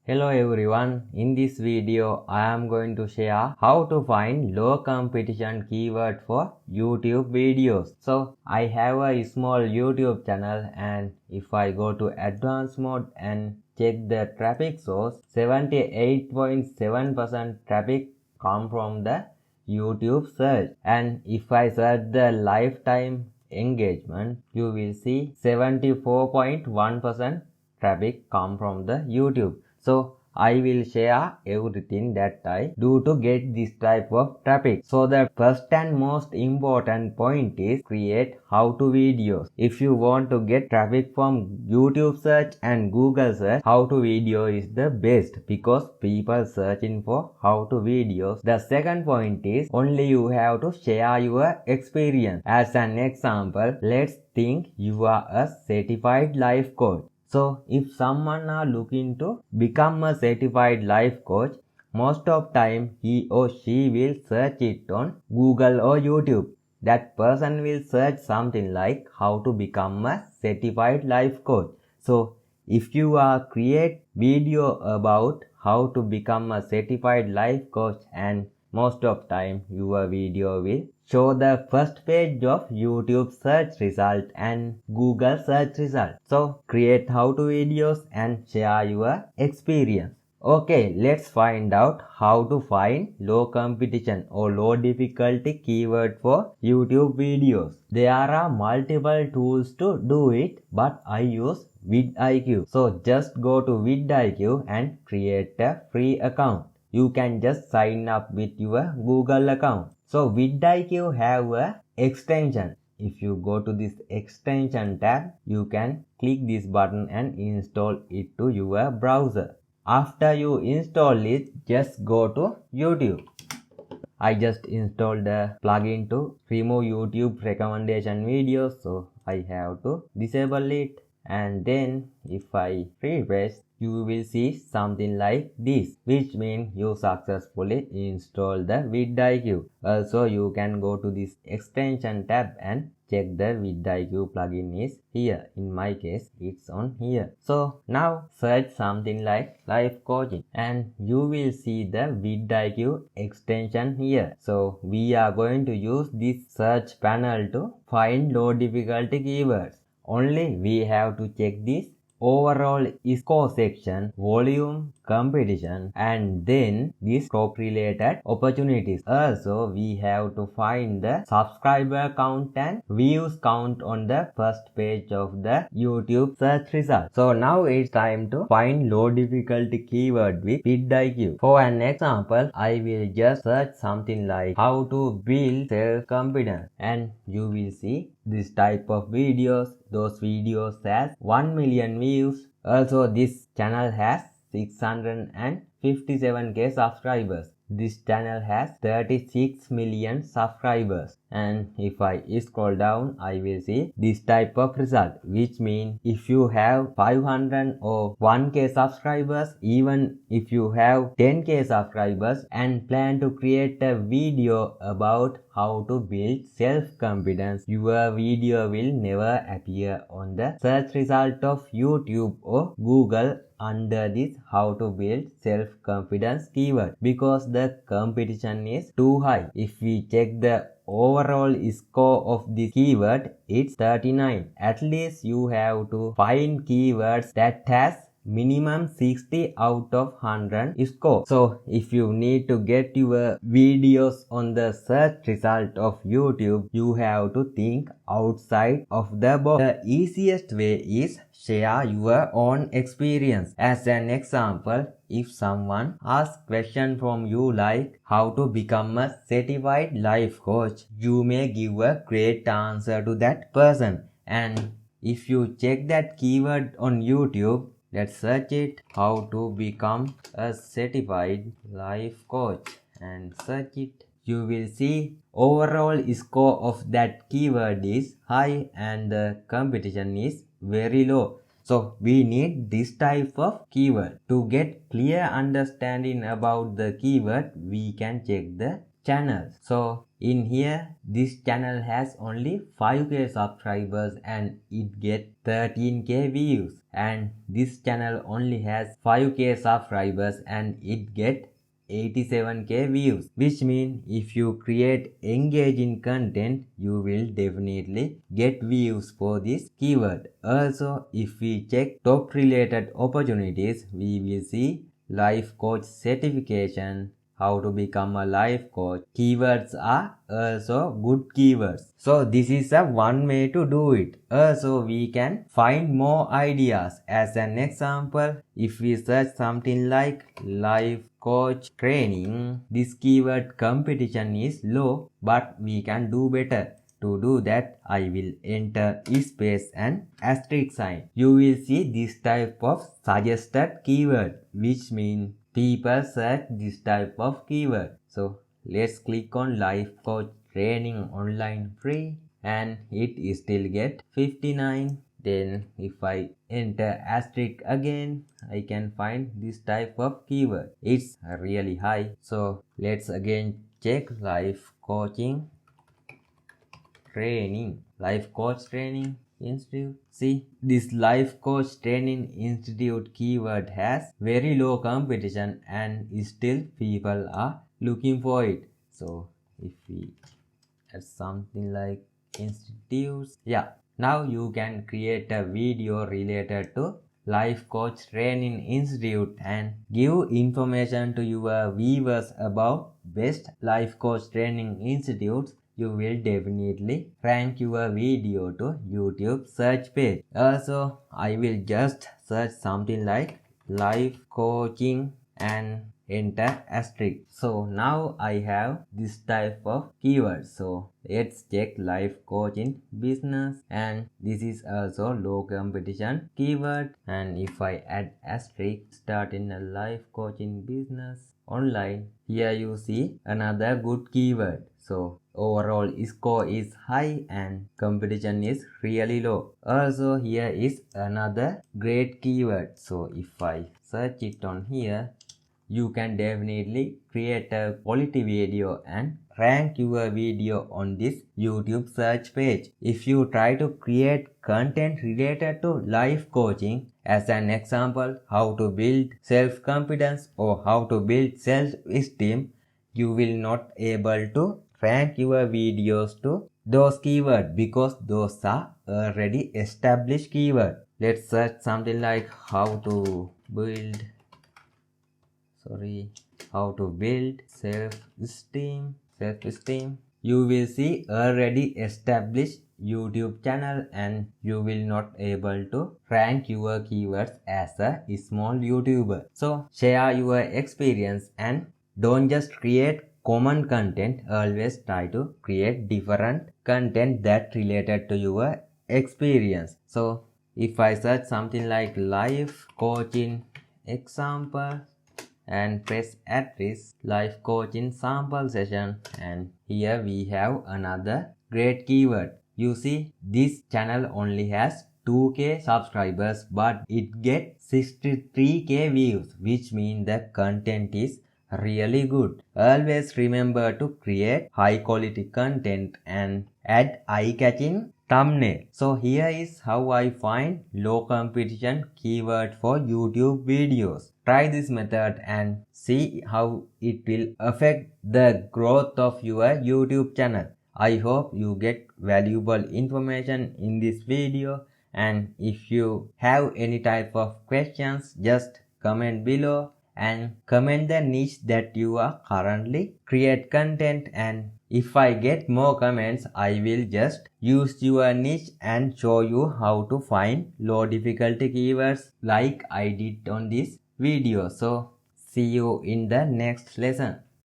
Hello everyone, in this video I am going to share how to find low competition keyword for YouTube videos. So I have a small YouTube channel, and if I go to advanced mode and check the traffic source, 78.7% traffic come from the YouTube search, and if I search the lifetime engagement, you will see 74.1% traffic come from the YouTube. So I will share everything that I do to get this type of traffic. So the first and most important point is create how to videos. If you want to get traffic from YouTube search and Google search, how to video is the best because people searching for how to videos. The second point is only you have to share your experience. As an example, let's think you are a certified life coach. So if someone are looking to become a certified life coach, most of time he or she will search it on Google or YouTube. That person will search something like how to become a certified life coach. So if you are create video about how to become a certified life coach, and most of time your video will show the first page of YouTube search result and Google search result. So create how to videos and share your experience. Okay, let's find out how to find low competition or low difficulty keyword for YouTube videos. There are multiple tools to do it, but I use vidIQ. So just go to vidIQ and create a free account. You can just sign up with your Google account. So vidIQ have a extension. If you go to this extension tab, you can click this button and install it to your browser. After you install it, just go to YouTube. I just installed the plugin to remove YouTube recommendation videos, so I have to disable it. And then if I refresh, you will see something like this, which means you successfully installed the vidIQ. Also, you can go to this extension tab and check the vidIQ plugin is here. In my case, it's on here. So now search something like life coaching and you will see the vidIQ extension here. So we are going to use this search panel to find low difficulty keywords. Only we have to check this overall score section, volume, competition, and then this top related opportunities. Also, we have to find the subscriber count and views count on the first page of the YouTube search result. So now it's time to find low difficulty keyword with vidIQ. For an example, I will just search something like how to build self-confidence, and you will see this type of videos. Those videos has 1 million views. Also, this channel has 657k subscribers. This channel has 36 million subscribers. And if I scroll down, I will see this type of result, which means if you have 500 or 1k subscribers, even if you have 10k subscribers and plan to create a video about how to build self-confidence, your video will never appear on the search result of YouTube or Google under this how to build self-confidence keyword, because the competition is too high. If we check the overall score of this keyword, it's 39. At least you have to find keywords that has minimum 60 out of 100 score. So if you need to get your videos on the search result of YouTube, you have to think outside of the box. The easiest way is share your own experience. As an example, if someone asks question from you like how to become a certified life coach, you may give a great answer to that person. And if you check that keyword on YouTube, let's search it, how to become a certified life coach, and search it. You will see overall score of that keyword is high and the competition is very low. So we need this type of keyword. To get clear understanding about the keyword, we can check the channels. So In here, this channel has only 5k subscribers and it get 13k views. And this channel only has 5k subscribers and it get 87k views, which means if you create engaging content, you will definitely get views for this keyword. Also, if we check top related opportunities, we will see life coach certification, how to become a life coach. Keywords are also good keywords. So this is a one way to do it. Also we can find more ideas. As an example, if we search something like life coach training, this keyword competition is low, but we can do better. To do that, I will enter space and asterisk sign. You will see this type of suggested keyword, which means people search this type of keyword. So let's click on life coach training online free and it still get 59. Then if I enter asterisk again, I can find this type of keyword. It's really high. So let's again check life coaching training, life coach training institute. See, this life coach training institute keyword has very low competition and still people are looking for it. So if we add something like institutes, yeah, now you can create a video related to life coach training institute and give information to your viewers about best life coach training institutes. You will definitely rank your video to YouTube search page. Also, I will just search something like life coaching and enter asterisk. So now I have this type of keyword. So let's check life coaching business, and this is also low competition keyword. And if I add asterisk, start in a life coaching business online, here you see another good keyword. So overall score is high and competition is really low. Also here is another great keyword. So if I search it on here, you can definitely create a quality video and rank your video on this YouTube search page. If you try to create content related to life coaching, as an example, how to build self-confidence or how to build self-esteem, you will not able to rank your videos to those keywords because those are already established keywords. Let's search something like how to build self-esteem. You will see already established YouTube channel and you will not able to rank your keywords as a small YouTuber. So share your experience and don't just create common content. Always try to create different content that related to your experience. So if I search something like life coaching example and press address life coaching sample session, and here we have another great keyword. You see this channel only has 2k subscribers but it gets 63k views, which means the content is really good. Always remember to create high quality content and add eye-catching thumbnail. So here is how I find low competition keyword for YouTube videos. Try this method and see how it will affect the growth of your YouTube channel. I hope you get valuable information in this video, and if you have any type of questions, just comment below and comment the niche that you are currently create content, and if I get more comments, I will just use your niche and show you how to find low difficulty keywords like I did on this video. So see you in the next lesson.